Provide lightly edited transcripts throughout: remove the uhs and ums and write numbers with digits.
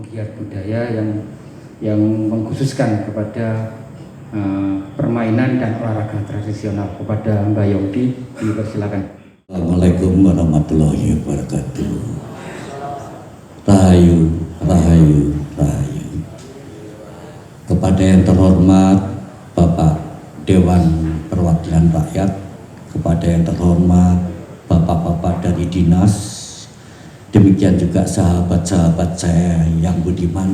penggiat budaya yang mengkhususkan kepada permainan dan olahraga tradisional. Kepada Mbak Yongki, dipersilakan. Assalamualaikum warahmatullahi wabarakatuh. Rahayu, rahayu, rahayu. Kepada yang terhormat Bapak Dewan Perwakilan Rakyat, kepada yang terhormat Bapak-bapak dari dinas, demikian juga sahabat-sahabat saya yang budiman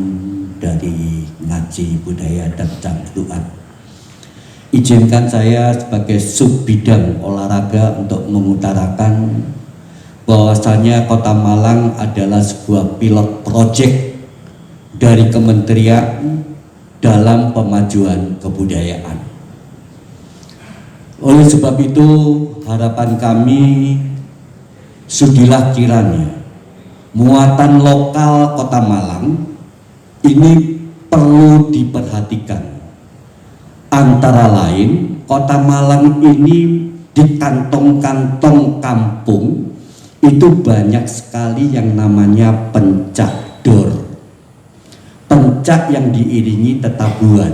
dari Ngaji Budaya dan Cangkruan. Izinkan saya sebagai sub bidang olahraga untuk mengutarakan bahwasanya Kota Malang adalah sebuah pilot project dari kementerian dalam pemajuan kebudayaan. Oleh sebab itu, harapan kami sudilah kiranya muatan lokal Kota Malang ini perlu diperhatikan. Antara lain, Kota Malang ini di kantong-kantong kampung itu banyak sekali yang namanya pencak dor, pencak yang diiringi tetabuhan.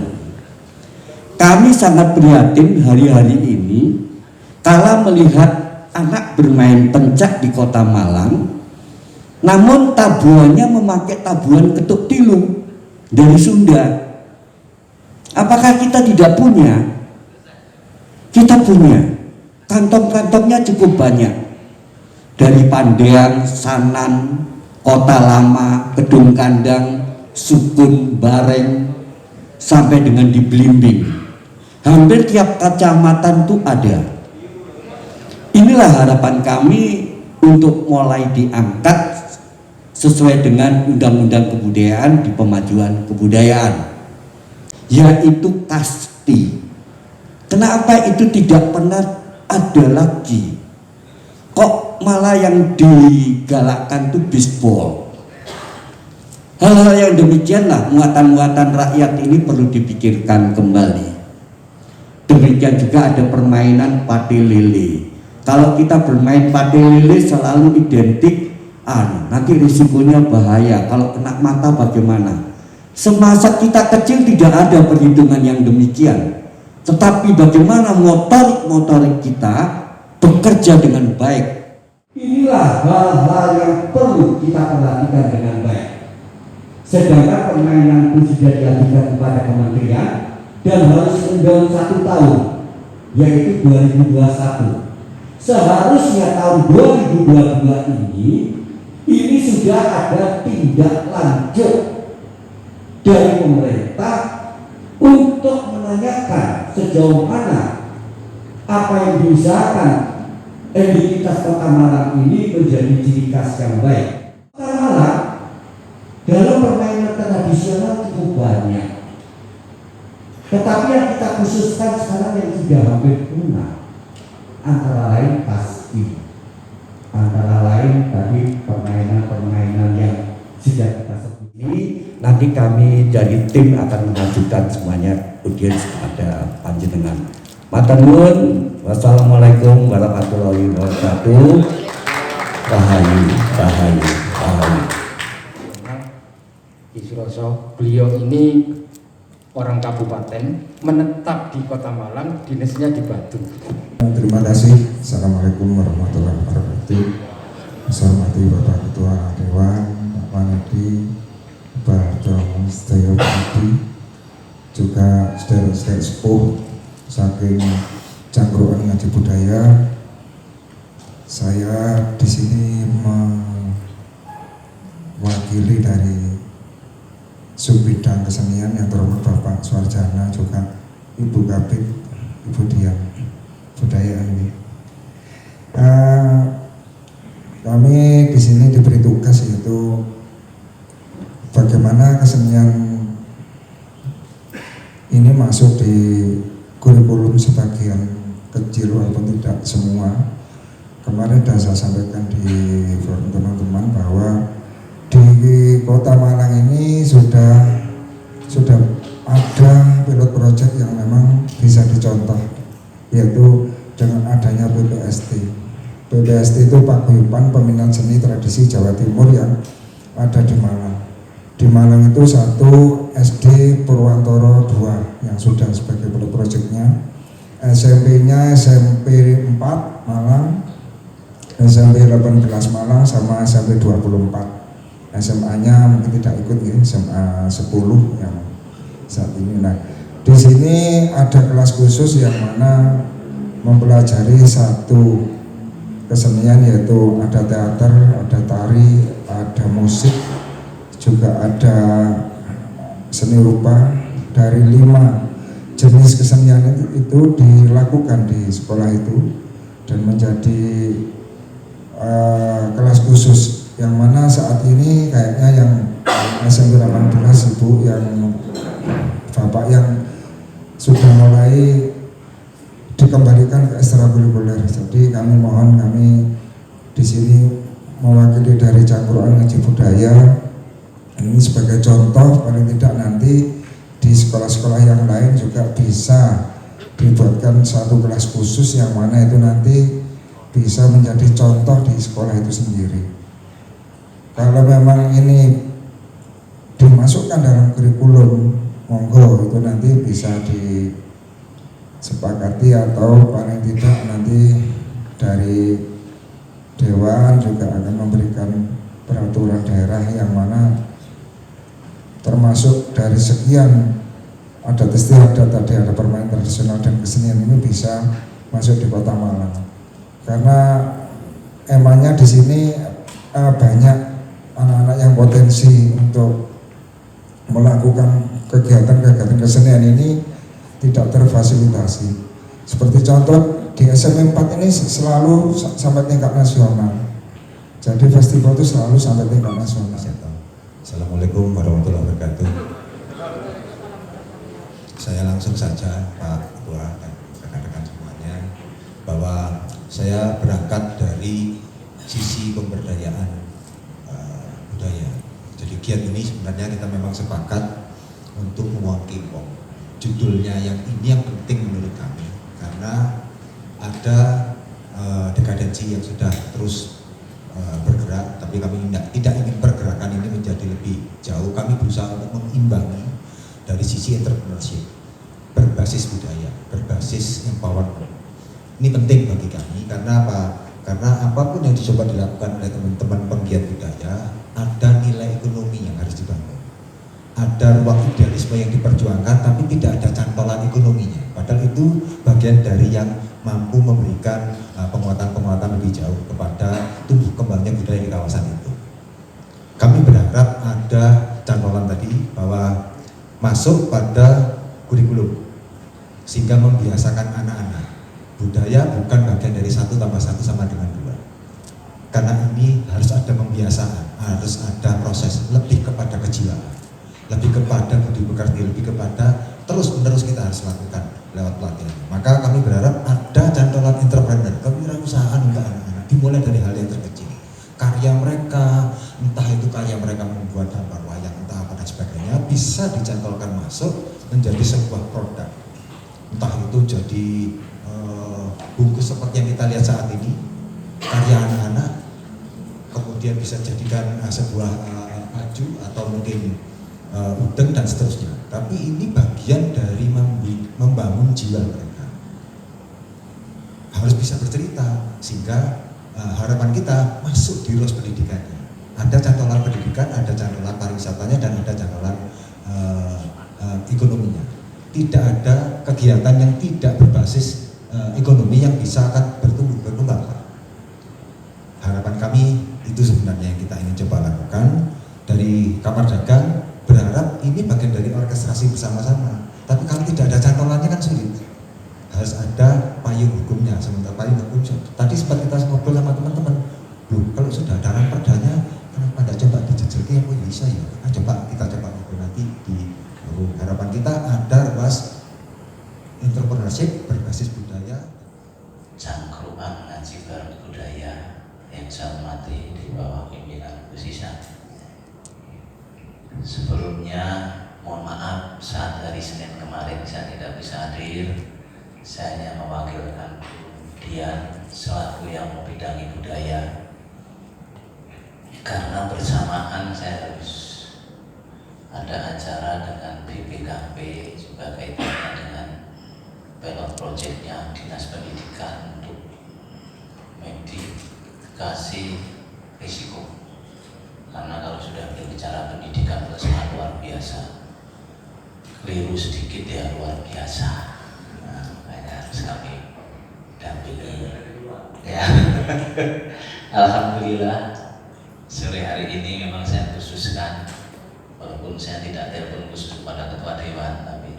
Kami sangat prihatin hari-hari ini kala melihat anak bermain pencak di Kota Malang, namun tabuhannya memakai tabuhan ketuk tilu dari Sunda. Apakah kita tidak punya? Kita punya. Kantong-kantongnya cukup banyak. Dari Pandean, Sanan, Kota Lama, Kedung Kandang, Sukun, Bareng, sampai dengan di Blimbing. Hampir tiap kecamatan itu ada. Inilah harapan kami untuk mulai diangkat sesuai dengan Undang-Undang Kebudayaan di pemajuan kebudayaan, yaitu kasti. Kenapa itu tidak pernah ada lagi? Kok malah yang digalakkan itu bisbol? Hal-hal yang demikianlah muatan-muatan rakyat ini perlu dipikirkan kembali. Demikian juga ada permainan pati lele. Kalau kita bermain pati lele selalu identik nanti risikonya bahaya, kalau kena mata bagaimana? Semasa kita kecil tidak ada perhitungan yang demikian, tetapi bagaimana motorik kita bekerja dengan baik. Inilah hal-hal yang perlu kita perhatikan dengan baik. Sedangkan permainan itu sudah diajukan kepada kementerian dan harus mendalam 1 tahun, yaitu 2021. Seharusnya tahun 2022 ini sudah ada tindak lanjut dari pemerintah untuk menanyakan sejauh mana apa yang diusahakan entitas Kota Malang ini menjadi ciri khas yang baik. Kota Malang dalam permainan tradisional cukup banyak, tetapi yang kita khususkan sekarang yang sudah hampir punah, antara lain pasti, antara lain tadi permainan-permainan yang sudah kita sebut ini. Nanti kami dari tim akan mengajukan semuanya audiens kepada panjenengan. Matur nuwun. Wassalamualaikum warahmatullahi wabarakatuh. Rahayu, rahayu, rahayu. Di Suroso, beliau ini orang kabupaten, menetap di Kota Malang, dinasnya di Batu. Terima kasih. Assalamualaikum warahmatullahi wabarakatuh. Saya hormati Bapak Ketua Dewan, Pak Panedi, Pak Jomo Sedayo Panedi, juga saudara-saudara sepuh saking Cangkruan Ngaji Budaya. Saya di sini mewakili dari sub bidang kesenian yang terhormat Bapak Suarjana, juga Ibu Kapit, Ibu Dian Budaya ini. Kami di sini diberi tugas yaitu bagaimana kesenian ini masuk di kurikulum sebagian kecil walaupun tidak semua. Kemarin sudah saya sampaikan di forum teman-teman bahwa di Kota Malang ini sudah ada pilot project yang memang bisa dicontoh, yaitu dengan adanya PPST. PPST itu Paguyuban Pembinaan Seni Tradisi Jawa Timur yang ada di Malang. Di Malang itu satu SD Purwantoro 2 yang sudah sebagai proyeknya, SMP-nya SMP 4 Malang, SMP 18 Malang sama SMP 24. SMA-nya mungkin tidak ikut ya, SMA 10 yang saat ini. Nah, di sini ada kelas khusus yang mana mempelajari satu kesenian, yaitu ada teater, ada tari, ada musik, juga ada seni rupa. Dari 5 jenis kesenian itu dilakukan di sekolah itu dan menjadi kelas khusus, yang mana saat ini kayaknya yang SMP 18 ibu yang bapak yang sudah mulai dikembalikan ke ekstrakurikuler. Jadi kami mohon, kami di sini mewakili dari Cangkruan Ngaji Budaya ini sebagai contoh, paling tidak nanti di sekolah-sekolah yang lain juga bisa dibuatkan satu kelas khusus yang mana itu nanti bisa menjadi contoh di sekolah itu sendiri. Kalau memang ini dimasukkan dalam kurikulum, monggo itu nanti bisa disepakati atau paling tidak nanti dari Dewan juga akan memberikan peraturan daerah yang mana termasuk dari sekian adat istiadat tadi, ada permainan tradisional dan kesenian ini bisa masuk di Kota Malang. Karena emangnya di sini banyak anak-anak yang potensi untuk melakukan kegiatan-kegiatan kesenian ini tidak terfasilitasi. Seperti contoh di SMP 4 ini selalu sampai tingkat nasional. Jadi festival itu selalu sampai tingkat nasional. Assalamualaikum warahmatullahi wabarakatuh. Saya langsung saja Pak Ketua dan rekan-rekan semuanya, bahwa saya berangkat dari sisi pemberdayaan budaya. Jadi giat ini sebenarnya kita memang sepakat untuk mewakili judulnya yang ini yang penting menurut kami, karena ada dekadensi yang sudah terus bergerak, tapi kami tidak ingin pergerakan ini menjadi lebih jauh. Kami berusaha untuk mengimbangi dari sisi entrepreneurship berbasis budaya, berbasis empowerment. Ini penting bagi kami karena apa? Karena apapun yang dicoba dilakukan oleh teman-teman penggiat budaya, ada nilai ekonomi yang harus dibangun, ada ruang idealisme yang diperjuangkan, tapi tidak ada cantolan ekonominya. Padahal itu bagian dari yang mampu memberikan penguatan-penguatan lebih jauh kepada tumbuh kembangnya budaya di kawasan itu. Kami berharap ada cantolan tadi bahwa masuk pada kurikulum sehingga membiasakan anak-anak budaya bukan bagian dari 1 + 1 sama dengan 2. Karena ini harus ada pembiasaan, harus ada proses lebih kepada kejiwaan, lebih kepada budi pekerti, lebih kepada terus-menerus kita harus lakukan lewat pelatihan. Maka kami berharap ada cantolan entrepreneur, kewirausahaan untuk anak-anak, dimulai dari hal yang terkecil. Karya mereka, entah itu karya mereka membuat gambar wayang, entah apa dan sebagainya, bisa dicantolkan masuk menjadi sebuah produk. Entah itu jadi bungkus seperti yang kita lihat saat ini, karya anak-anak, kemudian bisa jadikan sebuah baju atau mungkin udeng dan seterusnya. Tapi ini bagian dari membangun jiwa mereka. Harus bisa bercerita sehingga harapan kita masuk di ruas pendidikannya. Ada cantolan pendidikan, ada cantolan pariwisatanya, dan ada cantolan ekonominya. Tidak ada kegiatan yang tidak berbasis ekonomi yang bisa akan berkembang. Harapan kami itu sebenarnya yang kita ingin coba lakukan. Dari Kamar Dagang berharap ini bagian dari orkestrasi bersama-sama, tapi kalau tidak ada cantolannya kan sulit. Harus ada payung hukumnya. Sementara payung hukum tadi sempat kita ngobrol sama teman-teman, loh kalau sudah ada perdanya kenapa tidak coba dijejaki yang bisa ya? Nah, kita coba ngobrol nanti di harapan kita ada ruas entrepreneurship berbasis budaya. Cangkruan Ngaji Budaya yang saya hormati di bawah pimpinan Gus Isan. Sebelumnya mohon maaf saat hari Senin kemarin saya tidak bisa hadir. Saya hanya mewakilkan Dian selaku yang membidangi budaya, karena bersamaan saya harus ada acara dengan BPKP juga kaitannya dengan pilot projectnya Dinas Pendidikan untuk mitigasi risiko. Karena kalau sudah berbicara pendidikan itu sangat luar biasa, keliru sedikit ya luar biasa. Nah, makanya harus kami dampingi ya. Alhamdulillah sore hari ini memang saya khususkan, walaupun saya tidak telepon khusus kepada Ketua Dewan, tapi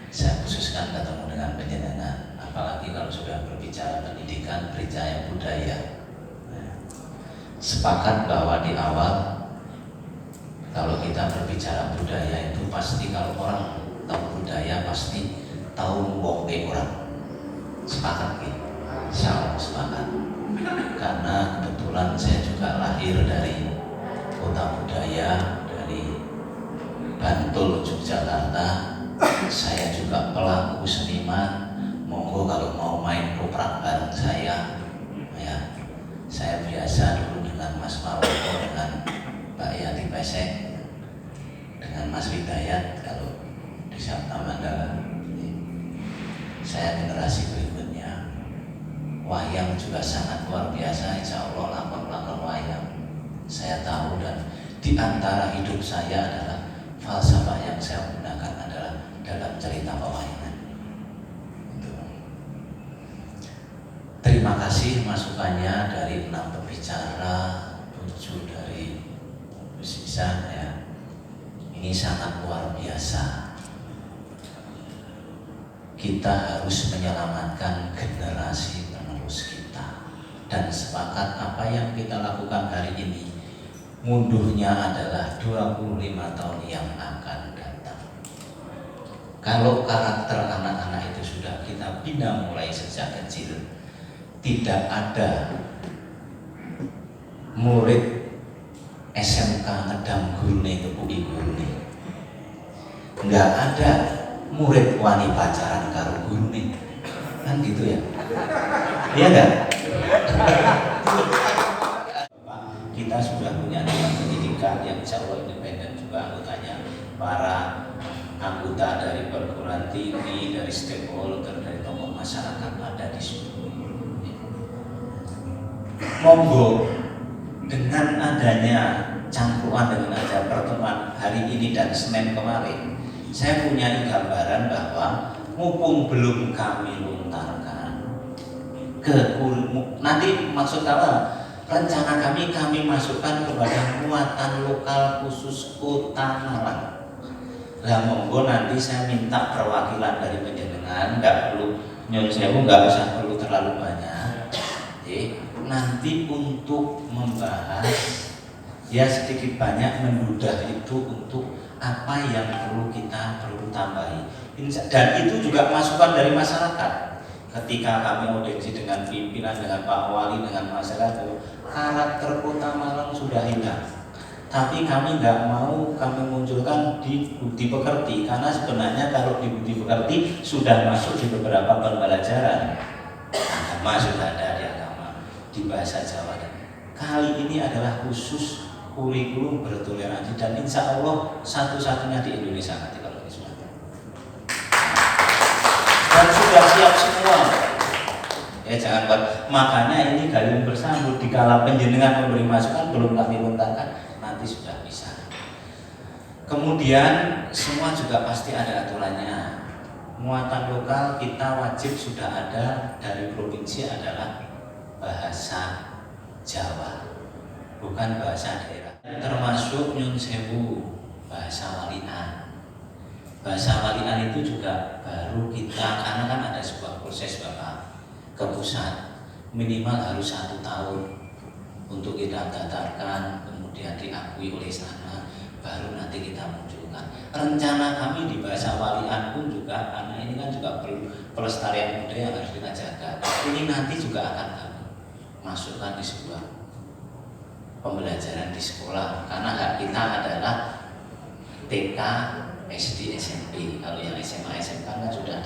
saya khususkan ketemu dengan penjenengan. Apalagi kalau sudah berbicara pendidikan, berbicara budaya. Sepakat bahwa di awal kalau kita berbicara budaya itu pasti, kalau orang tahu budaya pasti tahu wongke orang. Sepakat gitu? Saya sepakat. Karena kebetulan saya juga lahir dari kota budaya, dari Bantul, Yogyakarta. Saya juga pelaku seniman. Monggo kalau mau main koprak bareng saya, ya. Saya biasa dulu dengan Mas Maroko, dengan Mbak Yati Pesek, dengan Mas Hidayat kalau di Sabta Mandala. Saya generasi berikutnya. Wayang juga sangat luar biasa, insya Allah lakon-lakon wayang saya tahu, dan di antara hidup saya adalah falsafah yang saya gunakan adalah dalam cerita pewayangan. Terima kasih masukannya dari 6 pembicara, 7 dari musisian ya. Ini sangat luar biasa. Kita harus menyelamatkan generasi penerus kita. Dan sepakat apa yang kita lakukan hari ini, munduhnya adalah 25 tahun yang akan datang. Kalau karakter anak-anak itu sudah kita bina mulai sejak kecil, tidak ada murid SMK ngedam gurune kepuki gurune, nggak ada murid wani pacaran karo gurune, kan gitu ya? Iya nggak? Kita sudah punya dewan pendidikan yang insya Allah independen juga anggotanya, para anggota dari perguruan tinggi, dari stakeholder, dari tokoh masyarakat ada di sini. Monggo dengan adanya cangkruan, dengan adanya pertemuan hari ini dan Senin kemarin, saya punya gambaran bahwa mumpung belum kami lontarkan nanti maksud apa? Rencana kami masukkan kepada muatan lokal khusus Kota Malang. Lah monggo nanti saya minta perwakilan dari penjenengan, nggak perlu nyun sewu, nggak usah perlu terlalu banyak. Nanti untuk membahas ya sedikit banyak mendudah itu untuk apa yang kita perlu tambahi. Dan itu juga masukan dari masyarakat. Ketika kami audiensi dengan pimpinan, dengan Pak Wali, dengan masyarakat, karakter Kota Malang sudah hilang. Tapi kami nggak mau kami munculkan di Budi Pekerti, karena sebenarnya kalau di Budi Pekerti sudah masuk di beberapa pembelajaran. Agama sudah ada di agama, di bahasa Jawa. Dan kali ini adalah khusus kurikulum bertoleransi, dan insya Allah satu-satunya di Indonesia nanti kalau ini sudah. Dan sudah siap semua. Ya jangan buat, makanya ini gayung bersambut, dikala penjenengan memberi masukan belum kami lontarkan, nanti sudah bisa. Kemudian semua juga pasti ada aturannya. Muatan lokal kita wajib sudah ada dari provinsi adalah bahasa Jawa, bukan bahasa daerah. Termasuk nyun sewu, bahasa walian. Bahasa walian itu juga baru kita, karena kan ada sebuah proses Bapak ke pusat, minimal harus 1 tahun untuk kita daftarkan, kemudian diakui oleh sana, baru nanti kita munculkan. Rencana kami di bahasa walian pun juga, karena ini kan juga perlu pelestarian budaya yang harus kita jaga. Ini nanti juga akan kami masukkan di sebuah pembelajaran di sekolah, karena hak kita adalah TK, SD, SMP. Kalau yang SMA, SMK kan sudah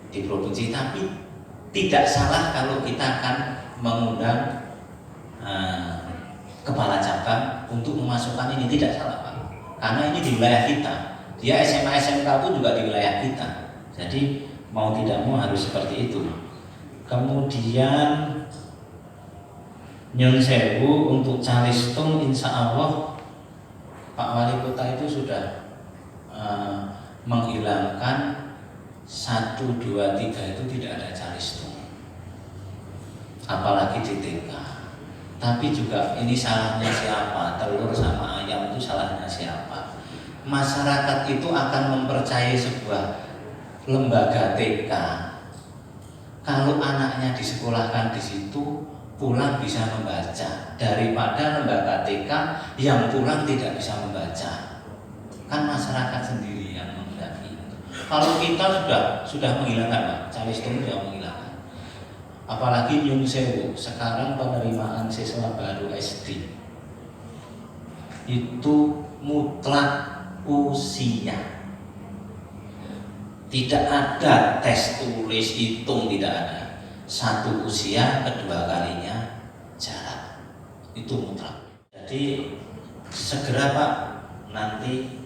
di provinsi, tapi tidak salah kalau kita akan mengundang kepala cabang untuk memasukkan ini, tidak salah Pak. karena ini di wilayah kita. Dia SMA SMK pun juga di wilayah kita. Jadi mau tidak mau harus seperti itu. Kemudian nyun sewu untuk Calistung, insya Allah Pak Wali Kota itu sudah menghilangkan 1, 2, 3 itu tidak ada Calistung, apalagi di TK. Tapi juga ini salahnya siapa? Telur sama ayam itu salahnya siapa? Masyarakat itu akan mempercayai sebuah lembaga TK kalau anaknya disekolahkan di situ, pulang bisa membaca, daripada lembaga TK yang pulang tidak bisa membaca. Kan masyarakat sendiri yang menghendaki. Kalau kita sudah menghilangkan, Pak, Calistung sudah menghilangkan. Apalagi nyun sewu, sekarang penerimaan siswa baru SD itu mutlak usia. Tidak ada tes tulis hitung, tidak ada. 1 usia, kedua kalinya jarak. Itu mutlak. Jadi segera Pak, nanti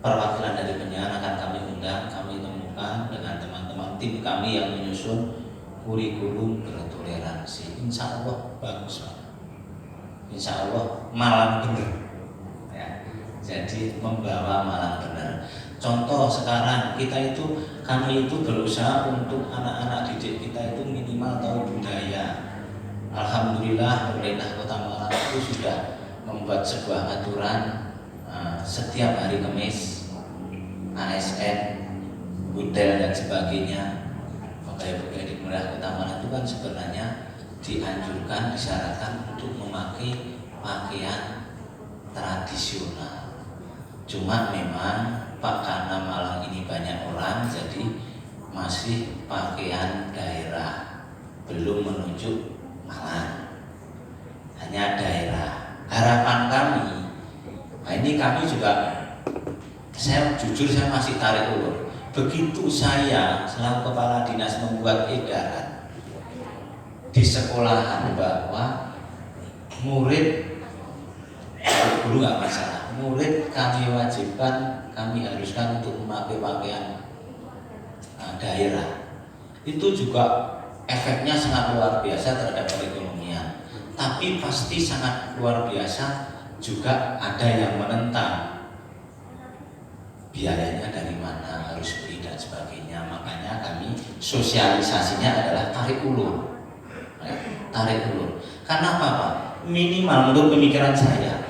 perwakilan dari penyiaran akan kami undang, kami temukan dengan teman-teman tim kami yang menyusun kurikulum bertoleransi. Insya Allah bagus Pak. Insya Allah malang benar. Ya. Jadi membawa malang benar. Contoh sekarang kami itu berusaha untuk anak-anak didik kita itu minimal tahu budaya. Alhamdulillah pemerintah Kota Malang itu sudah membuat sebuah aturan setiap hari Kamis ASN, budel dan sebagainya. Pegawai-pegawai di pemerintah Kota Malang itu kan sebenarnya dianjurkan, disyaratkan untuk memakai pakaian tradisional. Cuma memang Pak, karena Malang ini banyak orang, jadi masih pakaian daerah, belum menunjuk Malang, hanya daerah. Harapan kami, nah ini kami juga, saya jujur saya masih tarik ulur. Begitu saya selaku kepala dinas membuat edaran di sekolahan bahwa murid, guru nggak masalah, murid kami wajibkan, kami haruskan untuk memakai pakaian daerah. Itu juga efeknya sangat luar biasa terhadap perekonomian. Tapi pasti sangat luar biasa juga ada yang menentang. Biayanya dari mana, harus beli dan sebagainya. Makanya kami sosialisasinya adalah tarik ulur. Tarik ulur. Karena apa Pak? Minimal menurut pemikiran saya,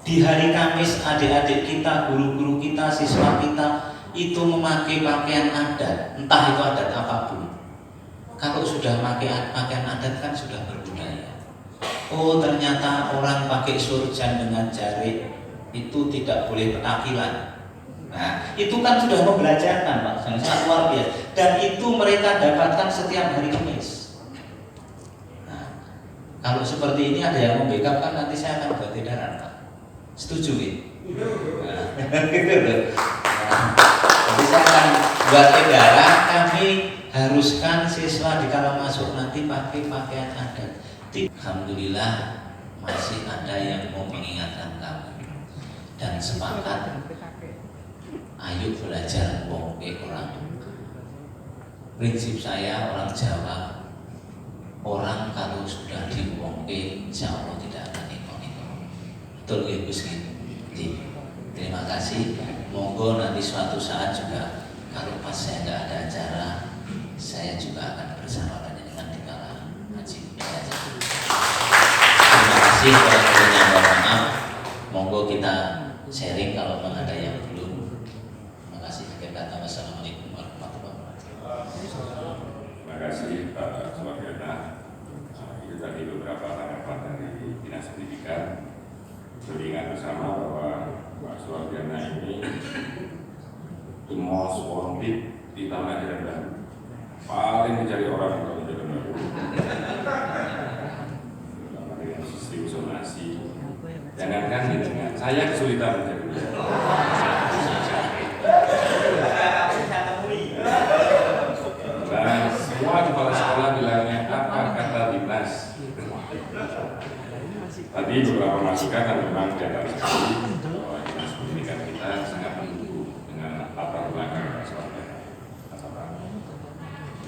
di hari Kamis adik-adik kita, guru-guru kita, siswa kita itu memakai pakaian adat, entah itu adat apapun. Kalau sudah memakai pakaian adat kan sudah berbudaya. Oh ternyata orang pakai surjan dengan jari itu tidak boleh petakilan. Nah itu kan sudah membelajarkan Pak, sangat luar biasa. Dan itu mereka dapatkan setiap hari Kamis. Nah, kalau seperti ini ada yang membackup kan nanti saya akan buat edaran Pak. Setuju ya? Jadi saya akan buat edaran, kami haruskan siswa di kala masuk nanti pakai pakaian adat. Alhamdulillah masih ada yang mau mengingatkan kami dan sepakat. Ayo belajar wongke orang. Prinsip saya orang Jawa, orang kalau sudah diwongke insya Allah tidak akan ikut-ikut. Betul ya Gus? Terima kasih. Monggo nanti suatu saat juga kalau pas saya nggak ada acara, saya juga akan bersama dengan dikala haji budaya. Terima kasih kalau punya maaf. Monggo kita sharing kalau memang ada yang belum. Terima kasih. Akhir kata wassalamualaikum warahmatullahi wabarakatuh. Terima kasih Pak Suwardiana. Itu tadi beberapa harapan dari Dinas Pendidikan. Ingat bersama bahwa Pak Suwardiana ini the most wanted di tahun ajaran baru, paling mencari orang di tahun ajaran baru. Dengan sistem zonasi, jangankan dengan saya kesulitan mencari. Dan semua kepala sekolah bilangnya apa kata dinas. Tadi beberapa masukan dan memang di antara sekali bahwa dinas pendidikan sangat mendukung dengan latar belakang Swardiana.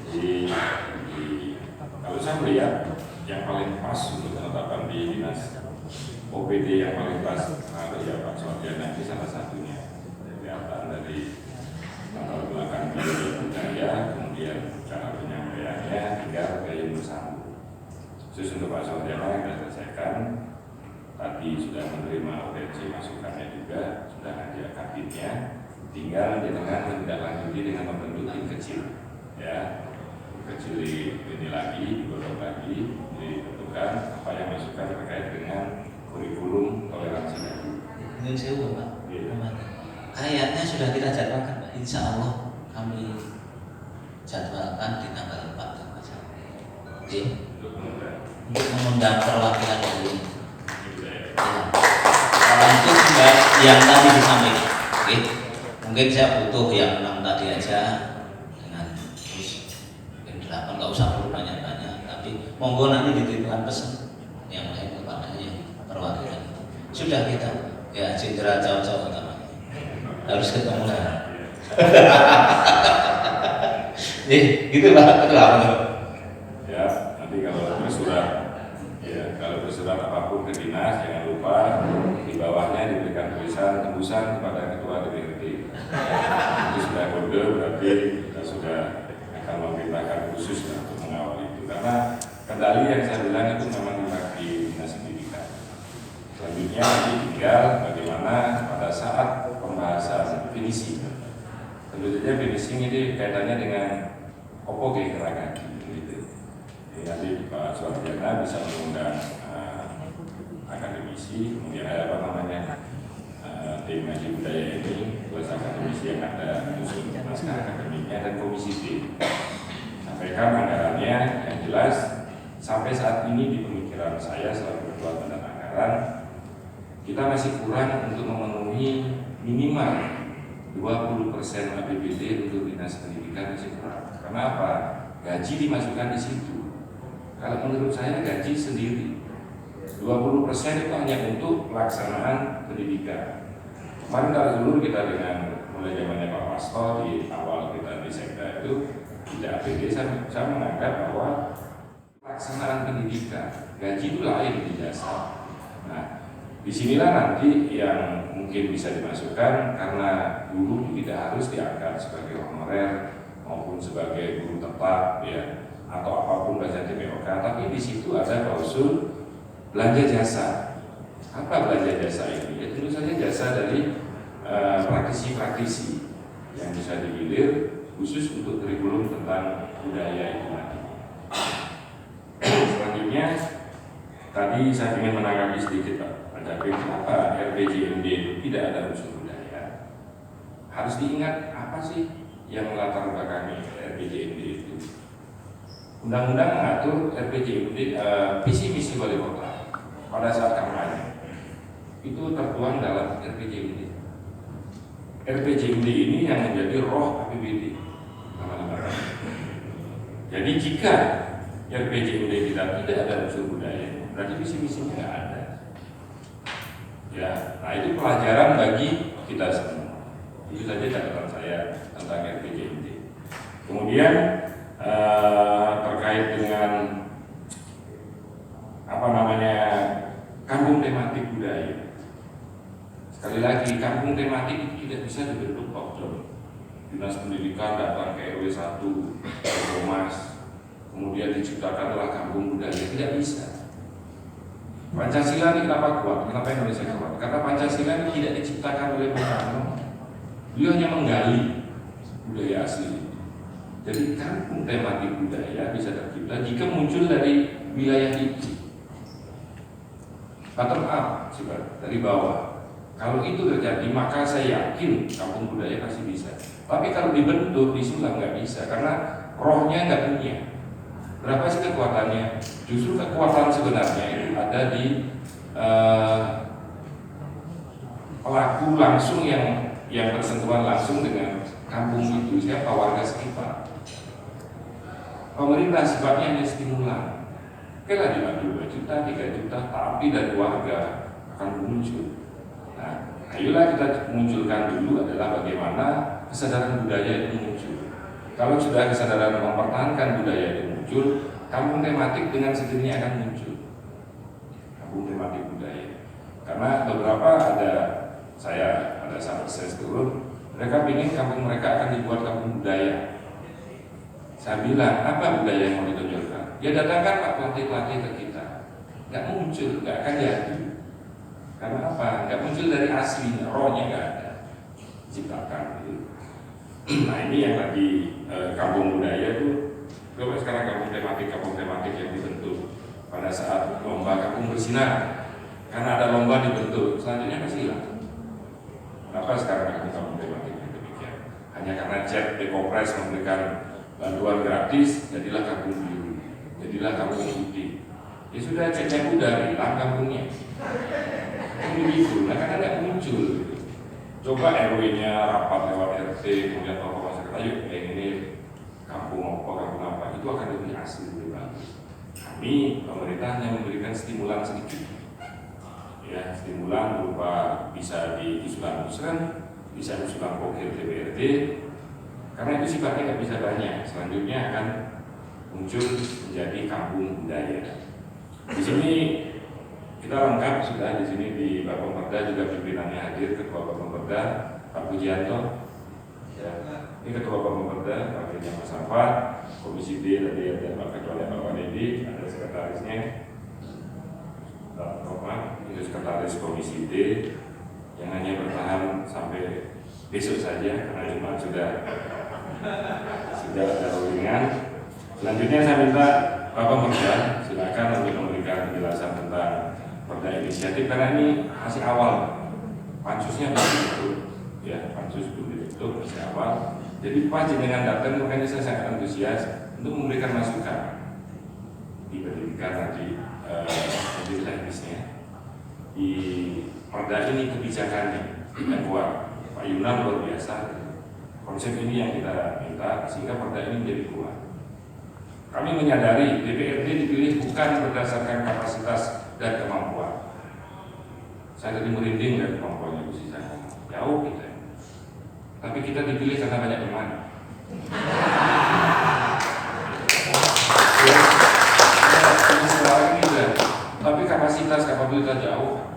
Jadi kalau saya melihat yang paling pas untuk penetapan di dinas OPD yang paling pas ya Pak Swardiana ini salah satunya. Kelihatan dari latar belakang budaya, kemudian cara penyampaiannya hingga gaya bersambung. Khusus untuk Pak Swardiana yang sudah selesaikan, tadi sudah menerima audiensi masukannya juga, sudah ngajak kabinnya, tinggal dengan menindaklanjuti dengan membentuk tim kecil, ya. Kecil ini lagi, digodok lagi, ditentukan apa yang masukan terkait dengan kurikulum toleransi tadi. Ini saya Pak. Iya. Kayaknya sudah kita jadwalkan, Pak. Insya Allah kami jadwalkan di tanggal 4 tanggal 1. Oke. Untuk mengundang perwakilan dari itu yang tadi disampaikan. Oke. Mungkin saya butuh yang 6 tadi aja dengan terus yang 8 nggak usah perlu banyak-banyak, tapi monggo nanti dititipkan pesan yang lain kepada yang perwakilan itu. Sudah kita ya cindera jauh-jauh harus ketemu saya. Gitu Pak, betul apa? Ya, nanti kalau bersurat, ya kalau bersurat apapun ke dinas, jangan lupa di bawahnya diberikan tulisan tembusan kepada ketua DPRD. Itu sudah kode, berarti kita sudah akan memerintahkan khusus untuk mengawal itu. Karena kendali yang saya bilang itu memang di dinas pendidikan. Selanjutnya nanti tinggal bagaimana pada saat pembahasan finishing. Tentu saja finishing ini kaitannya dengan opo gerakan gitu. Jadi nanti Pak Swardiana bisa mengundang akademisi, kemudian ada apa namanya tim ngaji budaya ini, plus akademisi yang ada unsur naskah akademiknya dan komisi D. Sampaikan anggarannya yang jelas. Sampai saat ini di pemikiran saya selaku Ketua Badan Anggaran, kita masih kurang untuk memenuhi minimal 20% APBD untuk dinas pendidikan masih kurang. Kenapa? Gaji dimasukkan di situ. Kalau menurut saya gaji sendiri 20% itu hanya untuk pelaksanaan pendidikan. Kemarin kalau dulu kita dengan mulai zamannya Pak Wasto di awal kita di Sekda itu tidak APBD, saya menganggap bahwa pelaksanaan pendidikan gaji itu lain di jasa. Nah, disinilah nanti yang mungkin bisa dimasukkan karena guru tidak harus diangkat sebagai honorer maupun sebagai guru tetap ya atau apapun bahasa TPOK, tapi di situ ada klausul belanja jasa. Apa belanja jasa ini? Ya tentu saja jasa dari praktisi-praktisi yang bisa digilir khusus untuk kurikulum tentang budaya itu nanti. Selanjutnya tadi saya ingin menanggapi sedikit Pak. Kenapa RPJMD itu tidak ada unsur budaya? Harus diingat apa sih yang melatar belakangi RPJMD itu? Undang-undang mengatur RPJMD, visi misi wali kota pada saat kampanye itu tertuang dalam RPJMD. RPJMD ini yang menjadi roh APBD. Jadi jika RPJMD kita tidak ada unsur budaya, berarti visi misinya nggak ada. Ya, nah itu pelajaran bagi kita semua. Itu saja catatan saya tentang RPJMD. Kemudian terkait dengan apa namanya kampung tematik budaya. Sekali lagi, kampung tematik itu tidak bisa dibentuk top-down. Dinas pendidikan datang ke RW 1, ke Ormas, kemudian diciptakanlah kampung budaya, tidak bisa. Pancasila ini kenapa kuat? Kenapa Indonesia kuat? Karena Pancasila ini tidak diciptakan oleh Bung Karno. Dia hanya menggali budaya asli. Jadi kampung tematik budaya bisa tercipta jika muncul dari wilayah itu. Bottom up, dari bawah. Kalau itu terjadi, maka saya yakin kampung budaya pasti bisa. Tapi kalau dibentuk, disulam nggak bisa, karena rohnya nggak punya. Berapa sih kekuatannya? Justru kekuatan sebenarnya itu ada di pelaku langsung yang bersentuhan langsung dengan kampung itu, siapa warga sekitar. Pemerintah sifatnya hanya stimulan. Oke lah dibantu 2 juta, 3 juta, tapi dari warga akan muncul. Nah, ayolah kita munculkan dulu adalah bagaimana kesadaran budaya itu muncul. Kalau sudah kesadaran mempertahankan budaya itu muncul, kampung tematik dengan sendirinya akan muncul. Kampung tematik budaya. Karena beberapa ada sahabat saya turun, mereka ingin kampung mereka akan dibuat kampung budaya. Saya bilang, apa budaya yang mau ditonjolkan? Ya datangkan Pak pelatih-pelatih ke kita. Nggak muncul, nggak akan jadi. Karena apa? Nggak muncul dari aslinya, rohnya nggak ada. Ciptakan gitu. Nah ini yang lagi kampung budaya itu, coba sekarang kampung tematik yang dibentuk pada saat lomba kampung bersinar. Karena ada lomba dibentuk, selanjutnya masih hilang. Kenapa sekarang kampung tematik yang demikian? Hanya karena Jet Ekopres memberikan bantuan gratis, jadilah kampung biru, jadilah kampung putih. Ya sudah, Jet udah hilang kampungnya. Begitu, nah karena nggak muncul. Coba RW-nya rapat lewat RT, kemudian tokoh masyarakat, ayo ini kampung apa, itu akan lebih asli, lebih bagus. Kami pemerintah hanya memberikan stimulan sedikit, ya stimulan berupa bisa di usulan musren, bisa usulan pokir DPRD, karena itu sifatnya nggak bisa banyak. Selanjutnya akan muncul menjadi kampung budaya. Di sini kita lengkap sudah, di sini di Bapemperda juga pimpinannya hadir, Ketua Bapemperda Pak Pujianto, ya, ini Ketua Bapemperda wakilnya Mas Afar, Komisi D tadi ada Pak Ketua Pak Wanedi, ada sekretarisnya Pak Roman, itu sekretaris Komisi D yang hanya bertahan sampai besok saja karena Jumat sudah ada rollingan. Selanjutnya saya minta Bapemperda silakan untuk memberikan penjelasan tentang Perda inisiatif, karena ini masih awal, pansusnya belum dibentuk, ya pansus belum dibentuk, masih awal. Jadi pas dengan datang, makanya saya sangat antusias untuk memberikan masukan di pendidikan nanti teknisnya di Perda ini, kebijakannya yang kuat. Pak Yunan luar biasa, konsep ini yang kita minta sehingga Perda ini menjadi kuat. Kami menyadari DPRD dipilih bukan berdasarkan kapasitas dan kemampuan. Saya tadi merinding dari kemampuannya Bu Sisa, jauh kita. Tapi kita dipilih karena banyak teman. Sekarang ini udah, tapi kapabilitas jauh.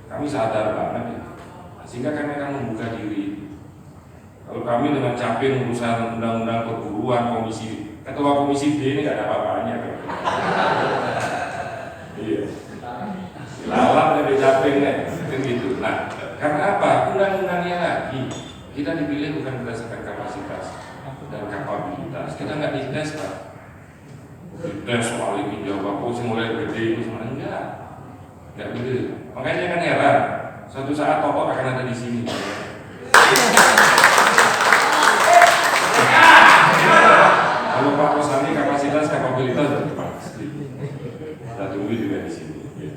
Kami sadar banget, sehingga kami akan membuka diri. Kalau kami dengan capek urusan undang-undang perburuan, ketua komisi D ini nggak ada apa-apanya. Iya. Lawan dari capeknya, kan gitu. Nah, karena apa? Undang-undangnya lagi. Kita dipilih bukan berdasarkan kapasitas dan kapabilitas. Kita nggak dites, Pak. Dites soal ini jawab aku mulai gede itu semuanya nggak begitu. Makanya kan heran. Suatu saat tokoh akan ada di sini. Kalau Pak Rosani kapasitas kapabilitas pasti. Kita tunggu juga di sini. Ya.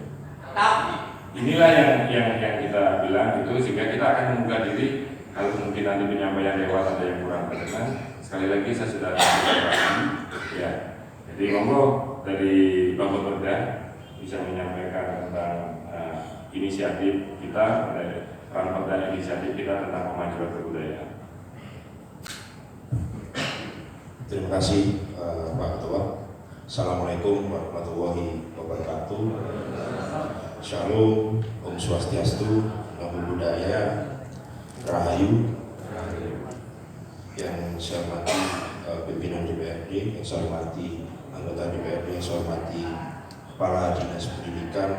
Inilah yang kita bilang itu, sehingga kita akan membuka diri. Kalau mungkin nanti penyampaian lewat ada yang kurang berkenan, sekali lagi saya sudah ya. Jadi monggo dari Bapak Perda bisa menyampaikan tentang inisiatif kita, peran Perda inisiatif kita tentang kemajuan kebudayaan. Terima kasih Pak Ketua. Assalamualaikum warahmatullahi wabarakatuh. Shalom, Om Swastiastu, Namo Buddhaya, Rahayu. Yang saya hormati pimpinan DPRD, yang saya hormati anggota DPRD, yang saya hormati Kepala Dinas Pendidikan,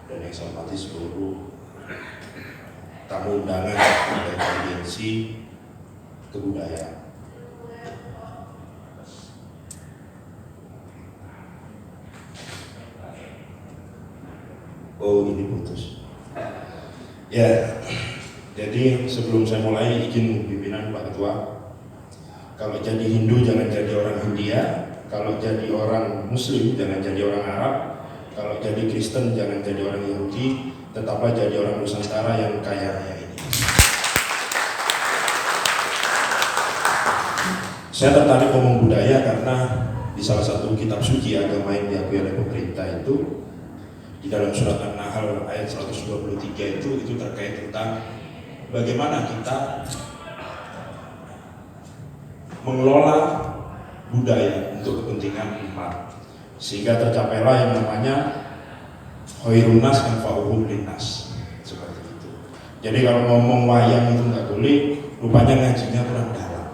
dan yang saya hormati seluruh tamu undangan dari audiensi kebudayaan. Oh, ini putus. Ya, jadi sebelum saya mulai, izin pimpinan Pak Ketua, kalau jadi Hindu jangan jadi orang India, kalau jadi orang Muslim jangan jadi orang Arab, kalau jadi Kristen jangan jadi orang Yahudi, tetaplah jadi orang Nusantara yang kaya raya ini. Saya tertarik ngomong budaya karena di salah satu kitab suci agama yang diakui oleh pemerintah itu di dalam surat An-Nahl ayat 123 itu terkait tentang bagaimana kita mengelola budaya untuk kepentingan umat sehingga tercapailah yang namanya khairun nas anfa'uhum linnas, seperti itu. Jadi kalau ngomong wayang itu nggak boleh, rupanya ngajinya kurang dalam,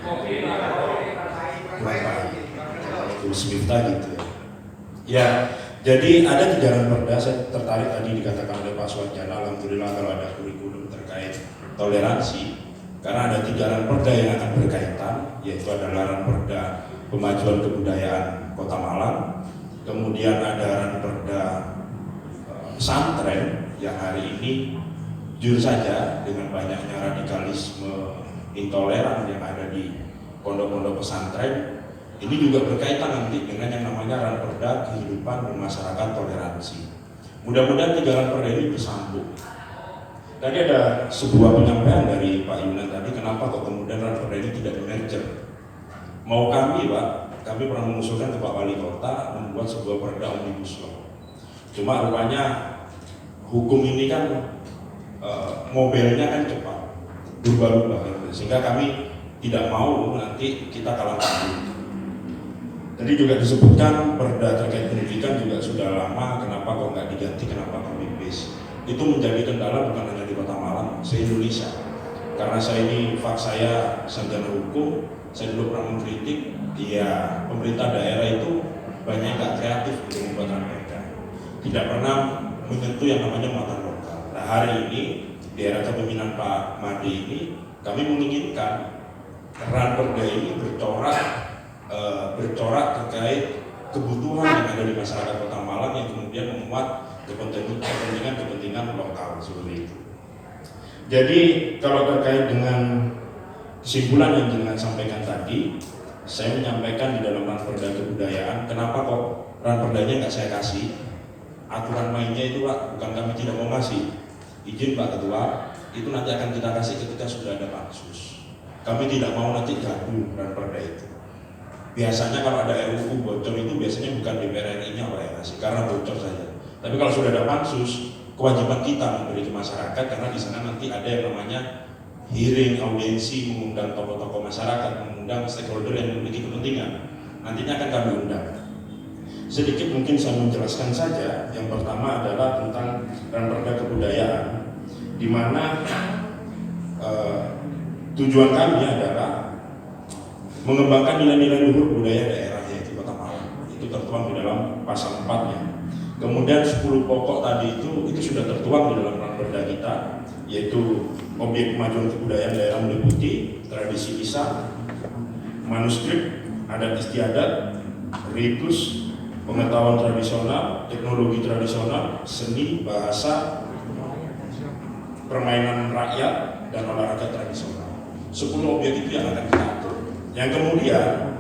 kurang baik. Itu Smifta gitu ya. Ya, jadi ada 3 ran perda. Saya tertarik tadi dikatakan oleh Pak Suwarjana, alhamdulillah kalau ada kurikulum terkait toleransi, karena ada 3 ran perda yang akan berkaitan, yaitu adalah ran perda pemajuan kebudayaan Kota Malang, kemudian ada ran perda pesantren yang hari ini jujur saja dengan banyaknya radikalisme intoleran yang ada di pondok-pondok pesantren, ini juga berkaitan nanti dengan yang namanya ran perda kehidupan bermasyarakat toleransi. Mudah-mudahan 3 ran perda ini bersambung. Tadi ada sebuah penyampaian dari Pak Yunan tadi, kenapa kok kemudian ran perda ini tidak di-merger? Mau kami Pak, kami pernah mengusulkan ke Pak Wali Kota membuat sebuah perda omnibus law. Cuma rupanya hukum ini kan mobilnya kan cepat, berubah-ubah, sehingga kami tidak mau nanti kita kalah kabur. Tadi juga disebutkan perda terkait pendidikan juga sudah lama, kenapa kok nggak diganti, kenapa copy paste? Itu menjadi kendala bukan hanya di Kota Malang, se-Indonesia. Karena saya ini saya sarjana hukum, saya dulu pernah mengkritik, ya pemerintah daerah itu banyak nggak kreatif untuk membuat perda, tidak pernah menyentuh yang namanya muatan lokal. Nah hari ini di era kepemimpinan Pak Made ini, kami menginginkan ran perda ini bercorak terkait kebutuhan yang ada di masyarakat Kota Malang yang kemudian memuat kepentingan lokal seperti itu. Jadi kalau terkait dengan kesimpulan yang jenengan sampaikan tadi, saya menyampaikan di dalam ran perda kebudayaan, kenapa kok ran perdanya nggak saya kasih? Aturan mainnya itu Pak, bukan kami tidak mau kasih. Izin Pak Ketua, itu nanti akan kita kasih ketika sudah ada pansus. Kami tidak mau nanti gaduh ran perda itu. Biasanya kalau ada RUU bocor itu biasanya bukan DPR RI-nya Pak yang kasih, karena bocor saja. Tapi kalau sudah ada pansus, kewajiban kita memberi ke masyarakat, karena di sana nanti ada yang namanya hearing, audiensi, mengundang tokoh-tokoh masyarakat, mengundang stakeholder yang memiliki kepentingan. Nantinya akan kami undang. Sedikit mungkin saya menjelaskan saja. Yang pertama adalah tentang ran perda kebudayaan, di mana tujuan kami adalah mengembangkan nilai-nilai luhur budaya daerah yaitu Kota Malang. Itu tertuang di dalam pasal 4-nya. Kemudian 10 pokok tadi itu sudah tertuang di dalam ran perda kita, yaitu objek kemajuan kebudayaan daerah meliputi tradisi lisan, manuskrip, adat istiadat, ritus, pengetahuan tradisional, teknologi tradisional, seni, bahasa, permainan rakyat, dan olahraga tradisional. 10 objek itu yang akan kita atur. Yang kemudian,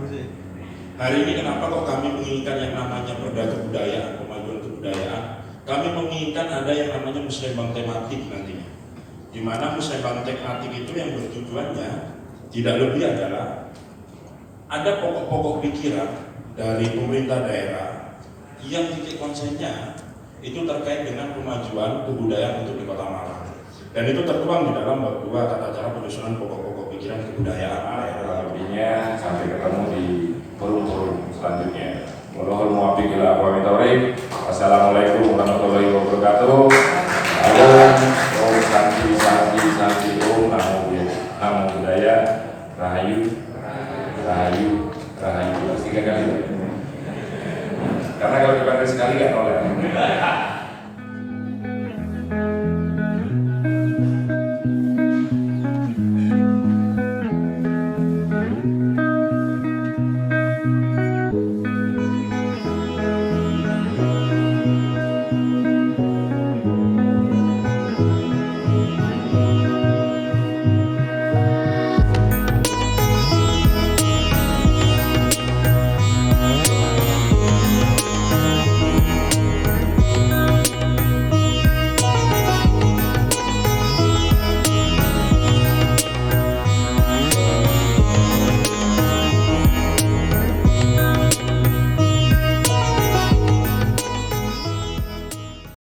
hari ini kenapa kok kami menginginkan yang namanya perda kebudayaan, pemajuan kebudayaan? Kami menginginkan ada yang namanya musrembang tematik nantinya, di mana musrembang tematik itu yang bertujuannya tidak lebih adalah ada pokok-pokok pikiran dari pemerintah daerah yang titik konsennya itu terkait dengan kemajuan kebudayaan untuk di Kota Malang, dan itu tertuang di dalam bab 2 tata cara penyusunan pokok-pokok pikiran kebudayaan daerah. Lebihnya sampai ketemu di forum-forum selanjutnya. Mohon muwaffiq ila aqwamit thoriq. Wassalamualaikum warahmatullahi wabarakatuh.